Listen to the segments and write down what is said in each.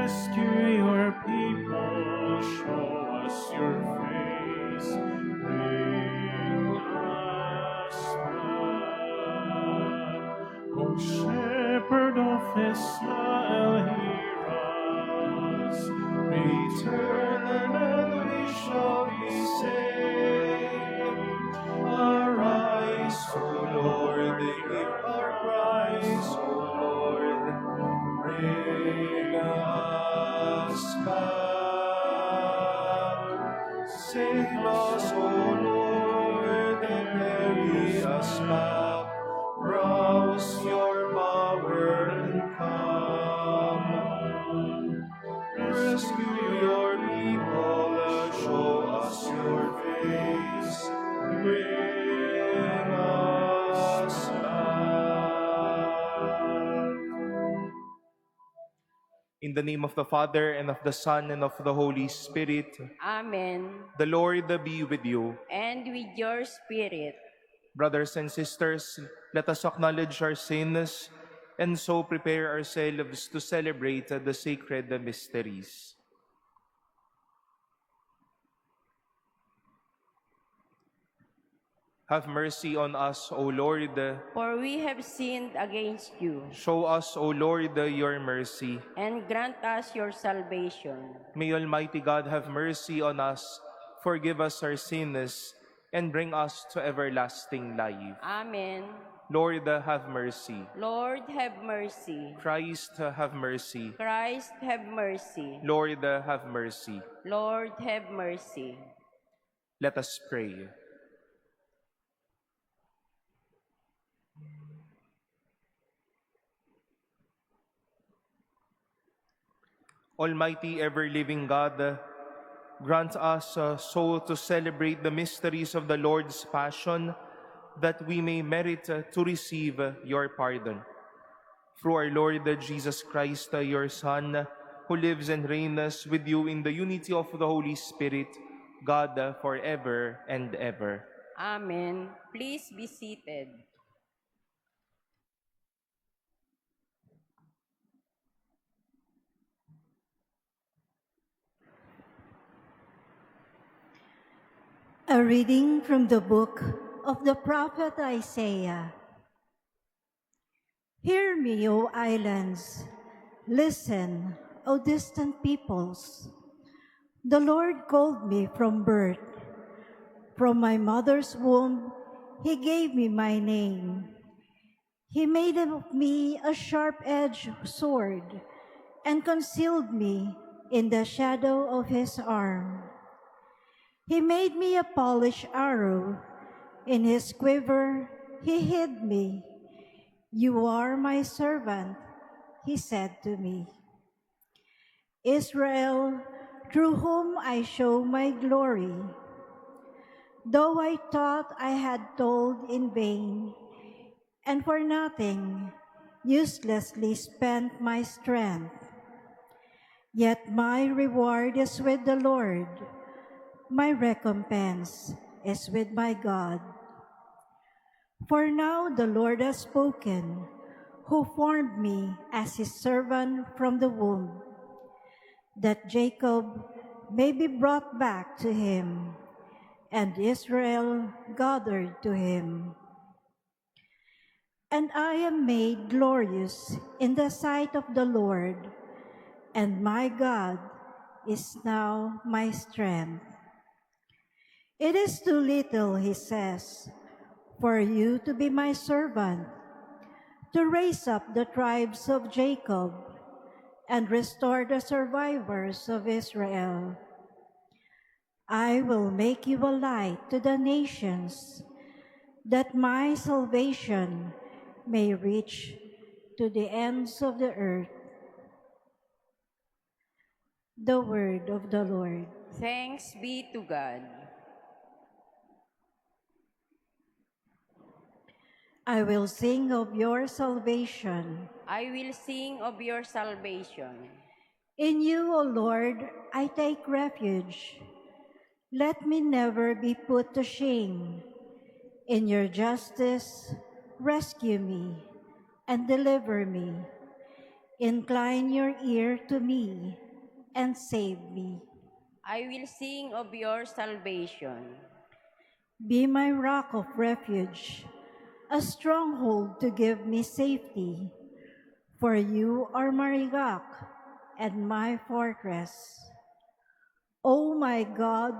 Rescue your people, show us your face, bring us back. O Shepherd of Israel, hear us. Return and we shall be saved. Arise, O Lord, hear our cries, O Lord. Bring us back. Save us, O Lord, and carry us back. Rouse your power and come. Rescue your people, show us your face. Bring us back. In the name of the Father, and of the Son, and of the Holy Spirit. Amen. The Lord be with you. And with your spirit. Brothers and sisters, let us acknowledge our sins and so prepare ourselves to celebrate the sacred mysteries. Have mercy on us, O Lord. For we have sinned against you. Show us, O Lord, your mercy. And grant us your salvation. May Almighty God have mercy on us, forgive us our sins, and bring us to everlasting life. Amen. Lord, have mercy. Lord, have mercy. Christ, have mercy. Christ, have mercy. Lord, have mercy. Lord, have mercy. Let us pray. Almighty, ever-living God, grant us so to celebrate the mysteries of the Lord's Passion, that we may merit to receive your pardon. Through our Lord Jesus Christ, your Son, who lives and reigns with you in the unity of the Holy Spirit, God, forever and ever. Amen. Please be seated. A reading from the book of the prophet Isaiah. Hear me, O islands. Listen, O distant peoples. The Lord called me from birth. From my mother's womb, He gave me my name. He made of me a sharp-edged sword and concealed me in the shadow of His arm. He made me a polished arrow. In His quiver, He hid me. You are my servant, He said to me. Israel, through whom I show my glory. Though I thought I had told in vain, and for nothing uselessly spent my strength, yet my reward is with the Lord. My recompense is with my God. For now the Lord has spoken, who formed me as His servant from the womb, that Jacob may be brought back to Him, and Israel gathered to Him. And I am made glorious in the sight of the Lord, and my God is now my strength. It is too little, He says, for you to be my servant, to raise up the tribes of Jacob and restore the survivors of Israel. I will make you a light to the nations, that my salvation may reach to the ends of the earth. The word of the Lord. Thanks be to God. I will sing of your salvation. I will sing of your salvation. In you, O Lord, I take refuge. Let me never be put to shame. In your justice, rescue me and deliver me. Incline your ear to me and save me. I will sing of your salvation. Be my rock of refuge, a stronghold to give me safety. For you are my rock and my fortress. O my God,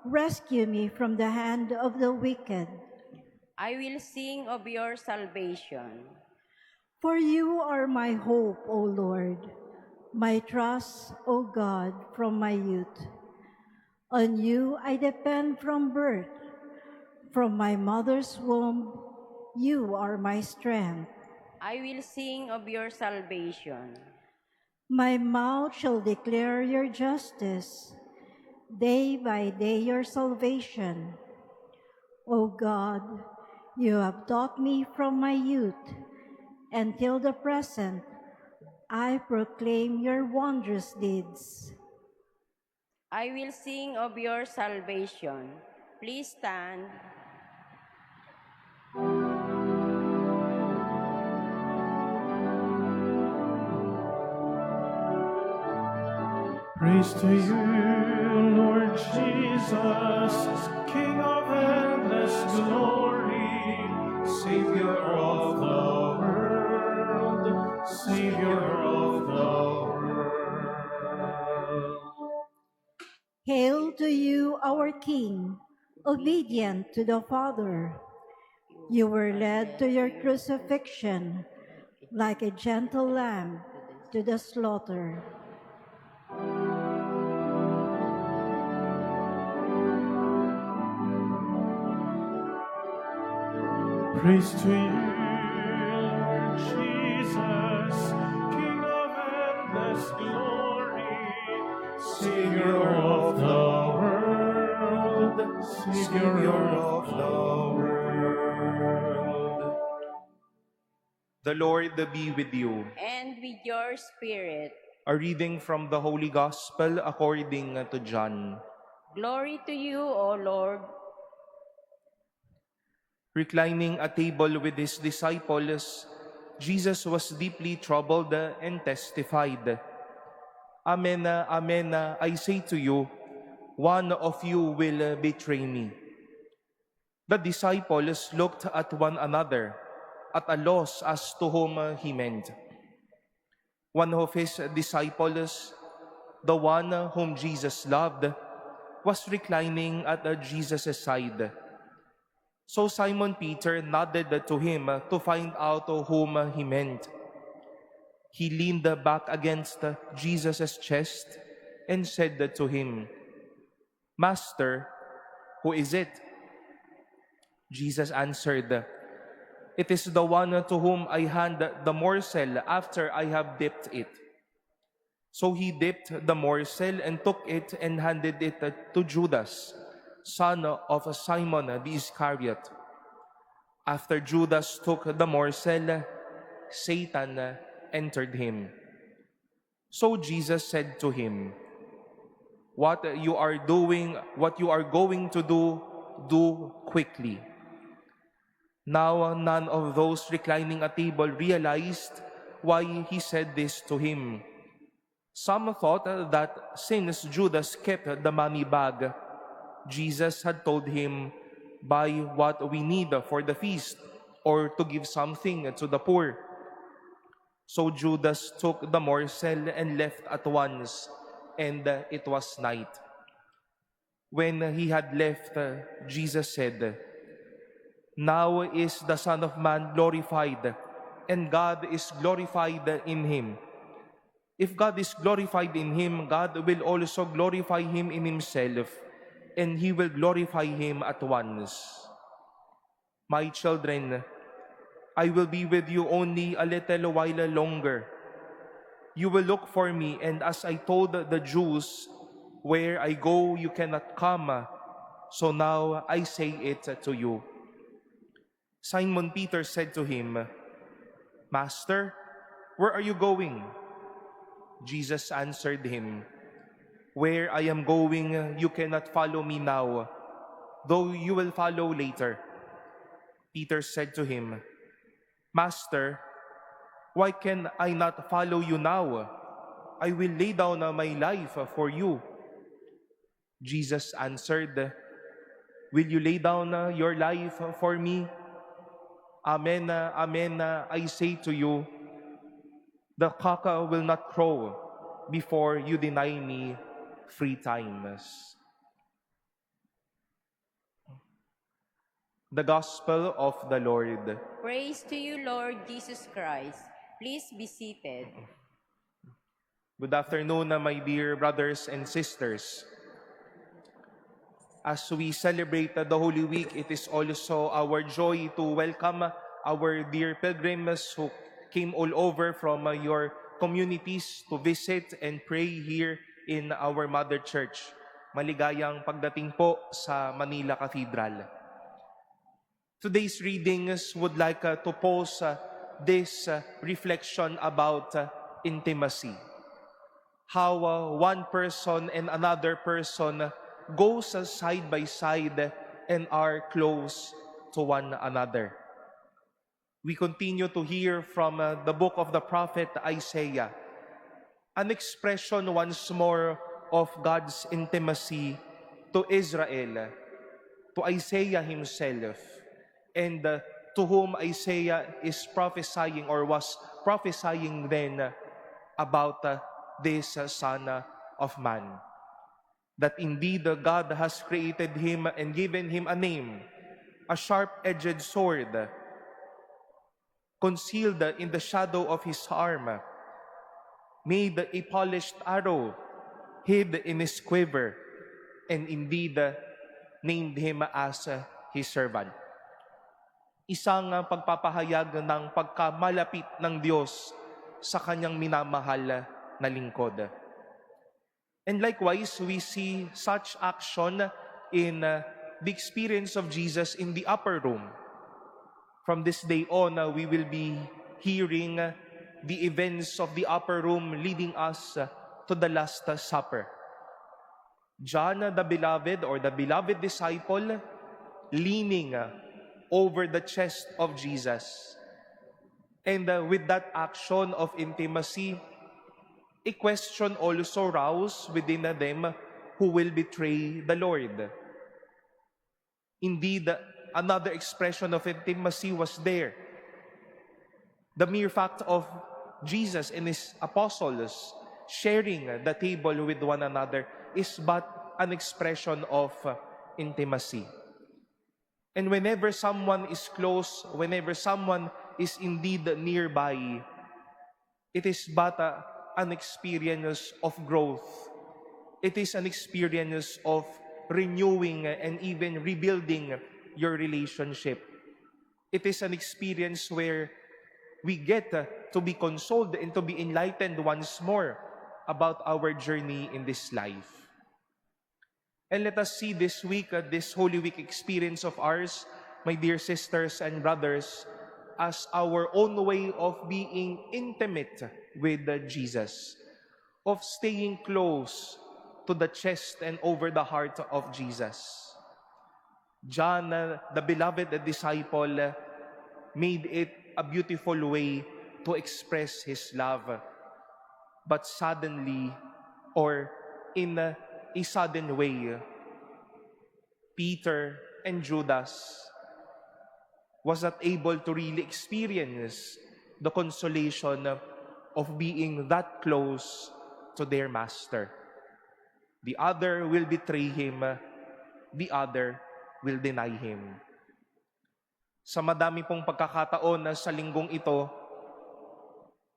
rescue me from the hand of the wicked. I will sing of your salvation. For you are my hope, O Lord, my trust, O God, from my youth. On you I depend from birth. From my mother's womb, you are my strength. I will sing of your salvation. My mouth shall declare your justice, day by day your salvation. O God, you have taught me from my youth, and till the present I proclaim your wondrous deeds. I will sing of your salvation. Please stand. Praise to you, Lord Jesus, King of endless glory, Savior of the world, Savior of the world. Hail to you, our King, obedient to the Father. You were led to your crucifixion like a gentle lamb to the slaughter. Praise to you, Lord Jesus, King of endless glory, Savior of the world, Savior of the world. The Lord be with you. And with your spirit. A reading from the Holy Gospel according to John. Glory to you, O Lord. Reclining at table with his disciples, Jesus was deeply troubled and testified, Amen, amen, I say to you, one of you will betray me. The disciples looked at one another, at a loss as to whom he meant. One of his disciples, the one whom Jesus loved, was reclining at Jesus' side. So Simon Peter nodded to him to find out whom he meant. He leaned back against Jesus' chest and said to him, Master, who is it? Jesus answered, It is the one to whom I hand the morsel after I have dipped it. So he dipped the morsel and took it and handed it to Judas, son of Simon the Iscariot. After Judas took the morsel, Satan entered him. So Jesus said to him, What you are going to do, do quickly. Now none of those reclining at table realized why he said this to him. Some thought that since Judas kept the money bag, Jesus had told him, buy what we need for the feast, or to give something to the poor. So Judas took the morsel and left at once, and it was night. When he had left, Jesus said, Now is the Son of Man glorified, and God is glorified in him. If God is glorified in him, God will also glorify him in himself, and he will glorify him at once. My children, I will be with you only a little while longer. You will look for me, and as I told the Jews, where I go, you cannot come. So now I say it to you. Simon Peter said to him, Master, where are you going? Jesus answered him, Where I am going, you cannot follow me now, though you will follow later. Peter said to him, Master, Why can I not follow you now? I will lay down my life for you." Jesus answered, "Will you lay down your life for me? Amen, amen, I say to you, the cock will not crow before you deny me 3 times." The Gospel of the Lord. Praise to you, Lord Jesus Christ. Please be seated. Good afternoon, my dear brothers and sisters. As we celebrate the Holy Week, it is also our joy to welcome our dear pilgrims who came all over from your communities to visit and pray here in our Mother Church. Maligayang pagdating po sa Manila Cathedral. Today's readings would like to pose this reflection about intimacy. How one person and another person goes side by side and are close to one another. We continue to hear from the book of the prophet Isaiah, an expression once more of God's intimacy to Israel, to Isaiah himself, and to whom Isaiah is prophesying or was prophesying then about this Son of Man. That indeed God has created him and given him a name, a sharp-edged sword, concealed in the shadow of his arm, made a polished arrow, hid in his quiver, and indeed named him as his servant. Isang pagpapahayag ng pagkamalapit ng Diyos sa kanyang minamahal na lingkod. And likewise, we see such action in the experience of Jesus in the upper room. From this day on, we will be hearing the events of the upper room leading us to the Last Supper. John, the beloved or the beloved disciple, leaning over the chest of Jesus. And with that action of intimacy, a question also roused within them who will betray the Lord. Indeed, another expression of intimacy was there. The mere fact of Jesus and his apostles sharing the table with one another is but an expression of intimacy. And whenever someone is close, whenever someone is indeed nearby, it is but an experience of growth. It is an experience of renewing and even rebuilding your relationship. It is an experience where we get to be consoled and to be enlightened once more about our journey in this life. And let us see this week, this Holy Week experience of ours, my dear sisters and brothers, as our own way of being intimate with Jesus, of staying close to the chest and over the heart of Jesus. John, the beloved disciple, made it a beautiful way to express his love. But suddenly, or in a sudden way, Peter and Judas was not able to really experience the consolation of being that close to their master. The other will betray him, the other will deny him. Sa madami pong pagkakataon na sa linggong ito,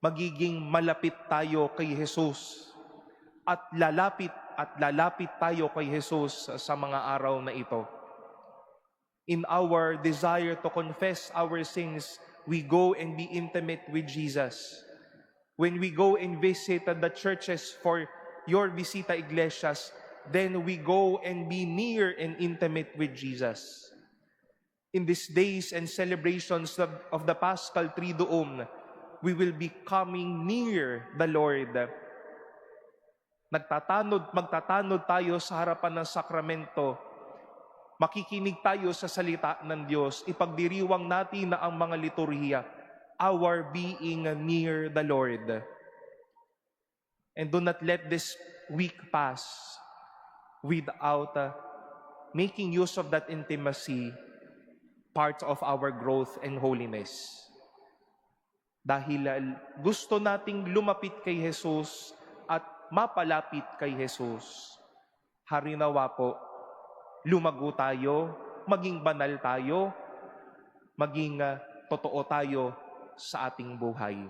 magiging malapit tayo kay Jesus at lalapit tayo kay Jesus sa mga araw na ito. In our desire to confess our sins, we go and be intimate with Jesus. When we go and visit the churches for your Visita Iglesias, then we go and be near and intimate with Jesus. In these days and celebrations of the Paschal Triduum, we will be coming near the Lord. Magtatanod tayo sa harapan ng sakramento. Makikinig tayo sa salita ng Diyos. Ipagdiriwang natin na ang mga liturhiya. our being near the Lord. And do not let this week pass without making use of that intimacy, part of our growth and holiness. Dahil gusto nating lumapit kay Jesus at mapalapit kay Jesus. Harinawa po, lumago tayo, maging banal tayo, maging totoo tayo sa ating buhay.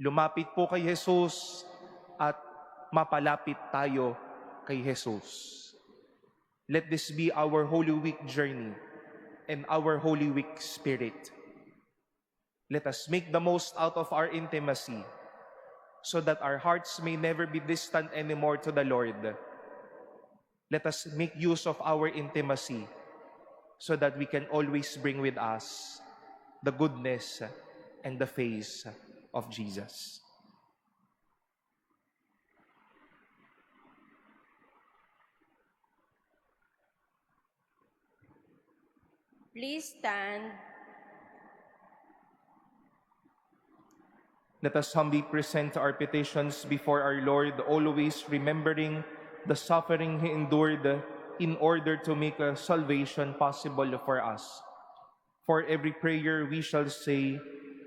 Lumapit po kay Jesus at mapalapit tayo kay Jesus. Let this be our Holy Week journey and our Holy Week spirit. Let us make the most out of our intimacy so that our hearts may never be distant anymore to the Lord. Let us make use of our intimacy so that we can always bring with us the goodness and the face of Jesus. Please stand. Let us humbly present our petitions before our Lord, always remembering the suffering He endured in order to make a salvation possible for us. For every prayer we shall say,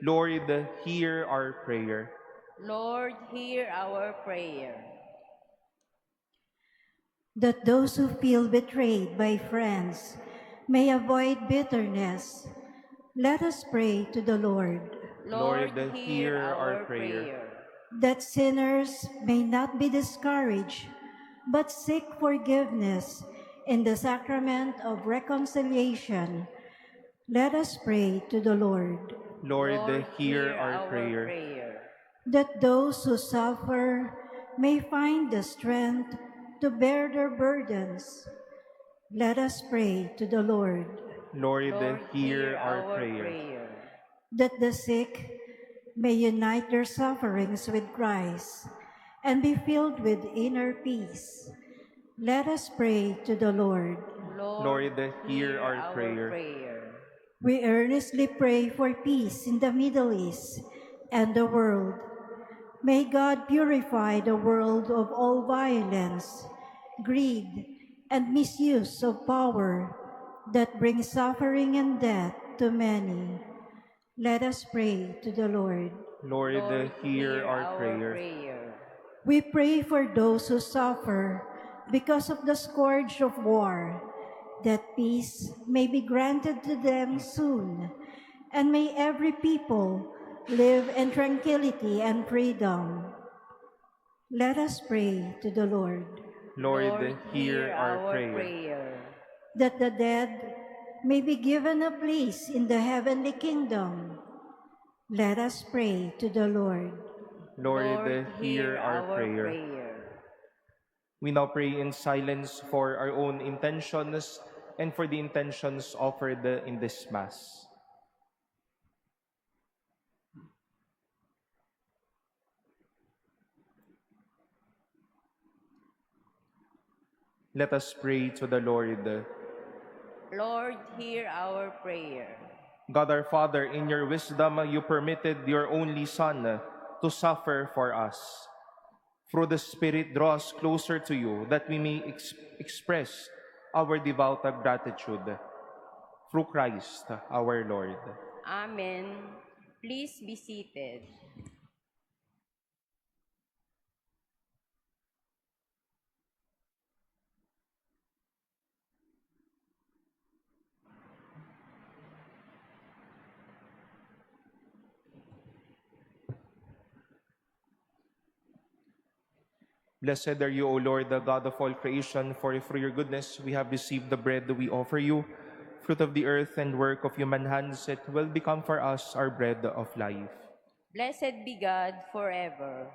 Lord, hear our prayer. Lord, hear our prayer. That those who feel betrayed by friends may avoid bitterness, let us pray to the Lord. Lord, hear our prayer. That sinners may not be discouraged, but seek forgiveness in the sacrament of reconciliation, let us pray to the Lord. Lord, hear our prayer. That those who suffer may find the strength to bear their burdens, let us pray to the Lord. Lord, hear our prayer. That the sick may unite their sufferings with Christ and be filled with inner peace, let us pray to the Lord. Lord, hear our prayer. We earnestly pray for peace in the Middle East and the world. May God purify the world of all violence, greed, and misuse of power that brings suffering and death to many. Let us pray to the Lord. Lord, hear our prayer. We pray for those who suffer because of the scourge of war, that peace may be granted to them soon, and may every people live in tranquility and freedom. Let us pray to the Lord. Lord, hear our prayer. That the dead may be given a place in the heavenly kingdom. Let us pray to the Lord. Lord, hear our prayer. We now pray in silence for our own intentions and for the intentions offered in this Mass. Let us pray to the Lord. Lord, hear our prayer. God our Father, in your wisdom, you permitted your only Son to suffer for us. Through the Spirit, draw us closer to you, that we may express our devout gratitude. Through Christ our Lord. Amen. Please be seated. Blessed are you, O Lord, the God of all creation, for through your goodness we have received the bread that we offer you, fruit of the earth and work of human hands. It will become for us our bread of life. Blessed be God forever.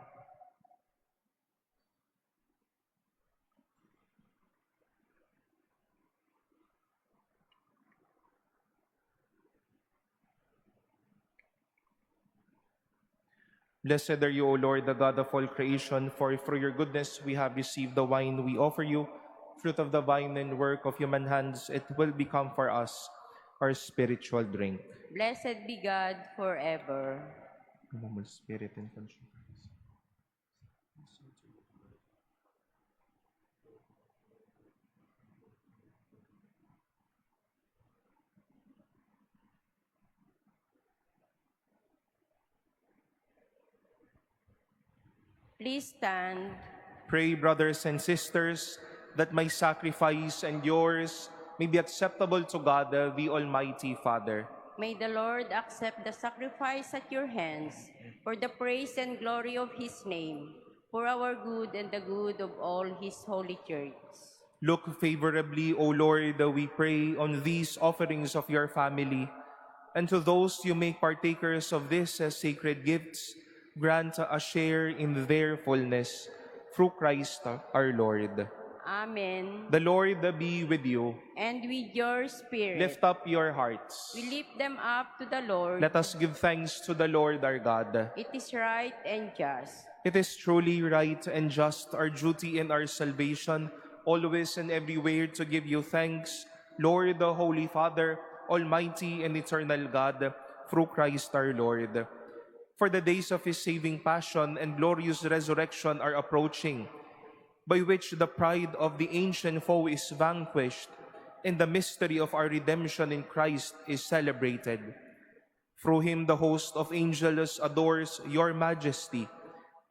Blessed are you, O Lord, the God of all creation, for through your goodness we have received the wine we offer you, fruit of the vine and work of human hands. It will become for us our spiritual drink. Blessed be God forever. Humble spirit and conscience. Please stand. Pray, brothers and sisters, that my sacrifice and yours may be acceptable to God, the Almighty Father. May the Lord accept the sacrifice at your hands for the praise and glory of his name, for our good and the good of all his holy church. Look favorably, O Lord, we pray, on these offerings of your family, and to those you make partakers of these sacred gifts, grant a share in their fullness, through Christ our Lord. Amen. The Lord be with you. And with your spirit, Lift up your hearts. we lift them up to the Lord. Let us give thanks to the Lord our God. It is right and just. It is truly right and just, our duty and our salvation, always and everywhere to give you thanks, Lord, the Holy Father, Almighty and eternal God, through Christ our Lord. For the days of his saving passion and glorious resurrection are approaching, by which the pride of the ancient foe is vanquished, and the mystery of our redemption in Christ is celebrated. Through him the host of angels adores your majesty,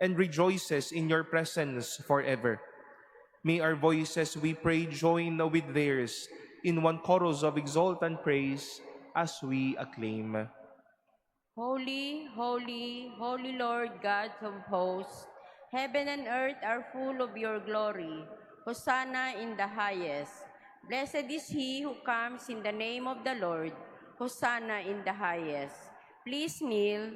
and rejoices in your presence forever. May our voices, we pray, join with theirs in one chorus of exultant praise as we acclaim. Holy, holy, holy Lord God of hosts, heaven and earth are full of your glory. Hosanna in the highest. Blessed is he who comes in the name of the Lord. Hosanna in the highest. Please kneel.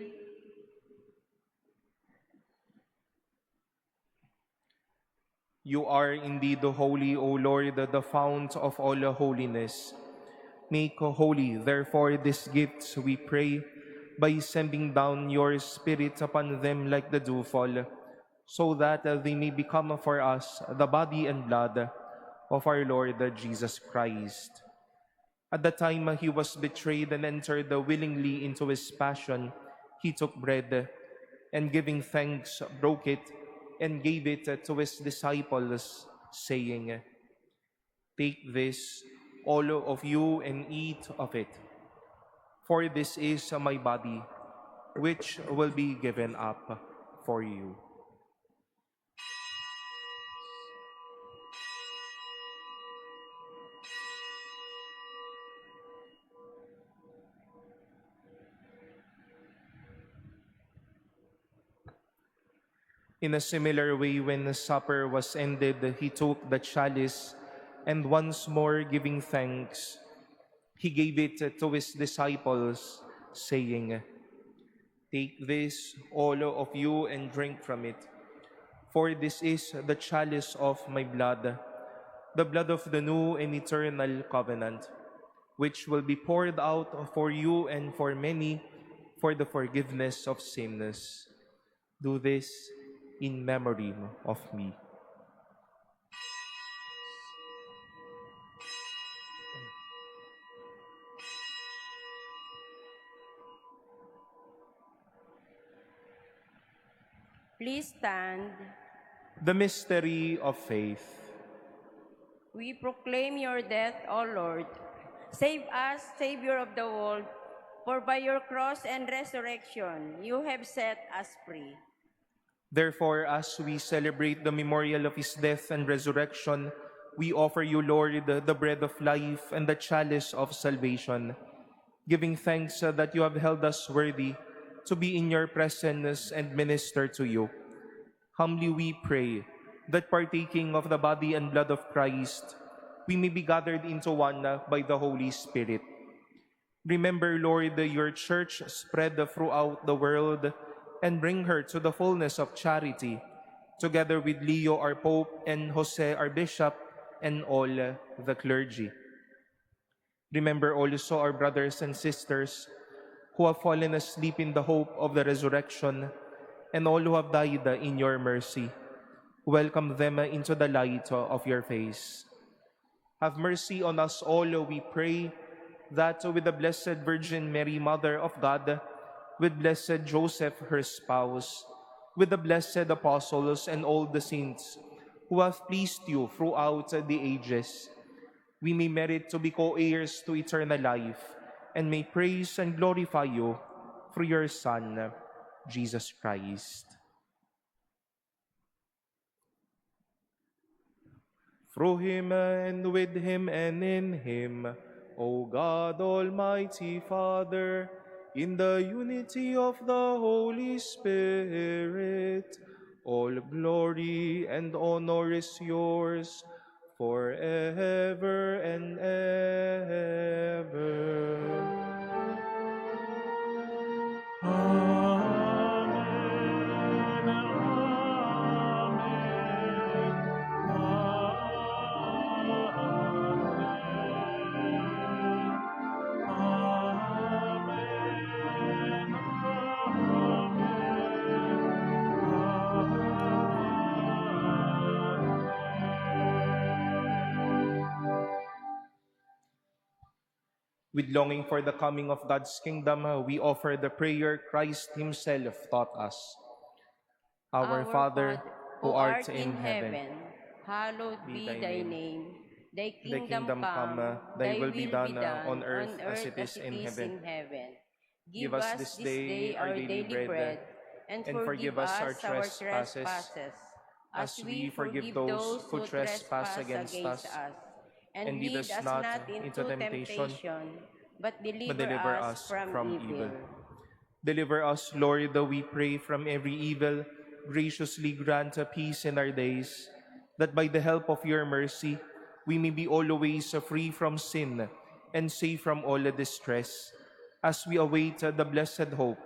You are indeed holy, O Lord, the fount of all holiness. Make holy, therefore, these gifts, we pray, by sending down your Spirit upon them like the dewfall, so that they may become for us the body and blood of our Lord Jesus Christ. At the time he was betrayed and entered willingly into his passion, he took bread, and giving thanks, broke it, and gave it to his disciples, saying, "Take this, all of you, and eat of it. For this is my body, which will be given up for you." In a similar way, when the supper was ended, he took the chalice, and once more giving thanks, he gave it to his disciples, saying, "Take this, all of you, and drink from it. For this is the chalice of my blood, the blood of the new and eternal covenant, which will be poured out for you and for many for the forgiveness of sins. Do this in memory of me." Please stand. The mystery of faith. We proclaim your death, O Lord. Save us, Savior of the world, for by your cross and resurrection you have set us free. Therefore, as we celebrate the memorial of his death and resurrection, we offer you, Lord, the bread of life and the chalice of salvation, giving thanks that you have held us worthy to be in your presence and minister to you. Humbly we pray that partaking of the body and blood of Christ, we may be gathered into one by the Holy Spirit. Remember, Lord, your church spread throughout the world, and bring her to the fullness of charity, together with Leo our Pope and Jose our Bishop and all the clergy. Remember also our brothers and sisters who have fallen asleep in the hope of the resurrection, and all who have died in your mercy. Welcome them into the light of your face. Have mercy on us all, we pray, that with the Blessed Virgin Mary, Mother of God, with blessed Joseph, her spouse, with the blessed apostles and all the saints who have pleased you throughout the ages, we may merit to be co-heirs to eternal life and may praise and glorify you through your Son, Jesus Christ. Through him and with him and in him, O God, Almighty Father, in the unity of the Holy Spirit, all glory and honor is yours forever and ever. With longing for the coming of God's kingdom, we offer the prayer Christ himself taught us. Our Father, who art in heaven, hallowed be thy name. Thy thy kingdom come, thy will be done on on earth as earth it is in heaven. Give us this day our daily bread, and forgive us our trespasses, as we forgive those who trespass against us. And lead us not into temptation, but but deliver deliver us us from evil. Deliver us, Lord, we pray, from every evil. Graciously grant a peace in our days, that by the help of your mercy, we may be always free from sin and safe from all distress, as we await the blessed hope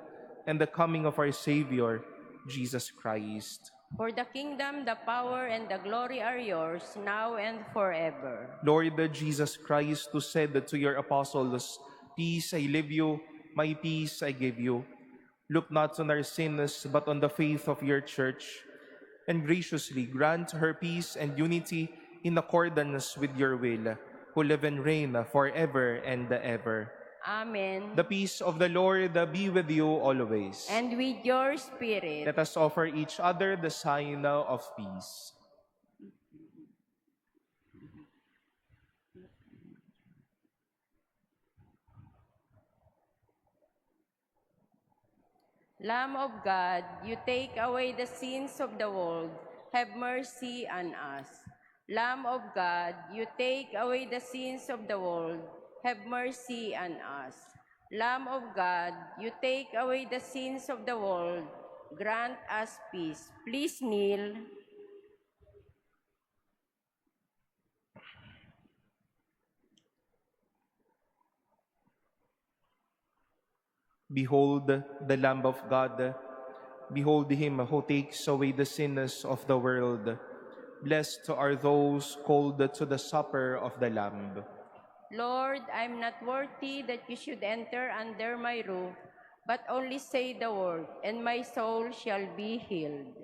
and the coming of our Savior, Jesus Christ. For the kingdom, the power, and the glory are yours, now and forever. Lord Jesus Christ, who said to your apostles, "Peace I leave you, my peace I give you," look not on our sins, but on the faith of your church, and graciously grant her peace and unity in accordance with your will, who live and reign forever and ever. Amen. The peace of the Lord be with you always. And with your spirit. Let us offer each other the sign of peace. Lamb of God, you take away the sins of the world, have mercy on us. Lamb of God, you take away the sins of the world, have mercy on us. Lamb of God, you take away the sins of the world, grant us peace. Please kneel. Behold the Lamb of God. Behold him who takes away the sins of the world. Blessed are those called to the supper of the Lamb. Lord, I'm not worthy that you should enter under my roof, but only say the word, and my soul shall be healed.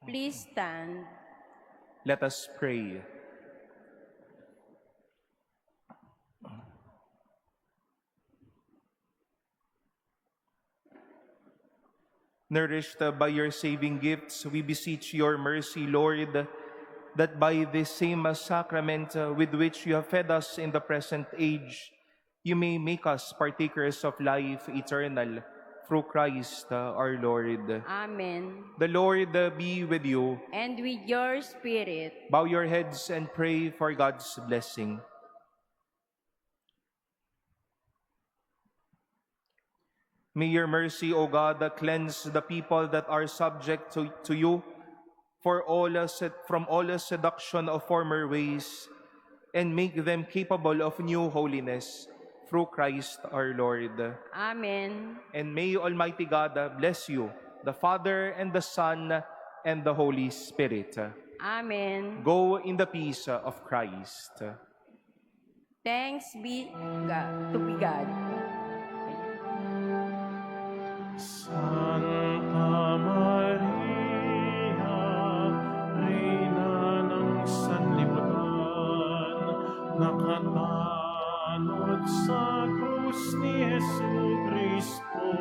Please stand. Let us pray. Nourished by your saving gifts, we beseech your mercy, Lord, that by this same sacrament with which you have fed us in the present age, you may make us partakers of life eternal through Christ our Lord. Amen. The Lord be with you. And with your spirit. Bow your heads and pray for God's blessing. May your mercy, O God, cleanse the people that are subject to you from all seduction of former ways, and make them capable of new holiness through Christ our Lord. Amen. And may Almighty God bless you, the Father and the Son and the Holy Spirit. Amen. Go in the peace of Christ. Thanks be to God. Santa Maria, Reina ng Sanlibutan, nakatanod sa krus ni Jesu Kristo,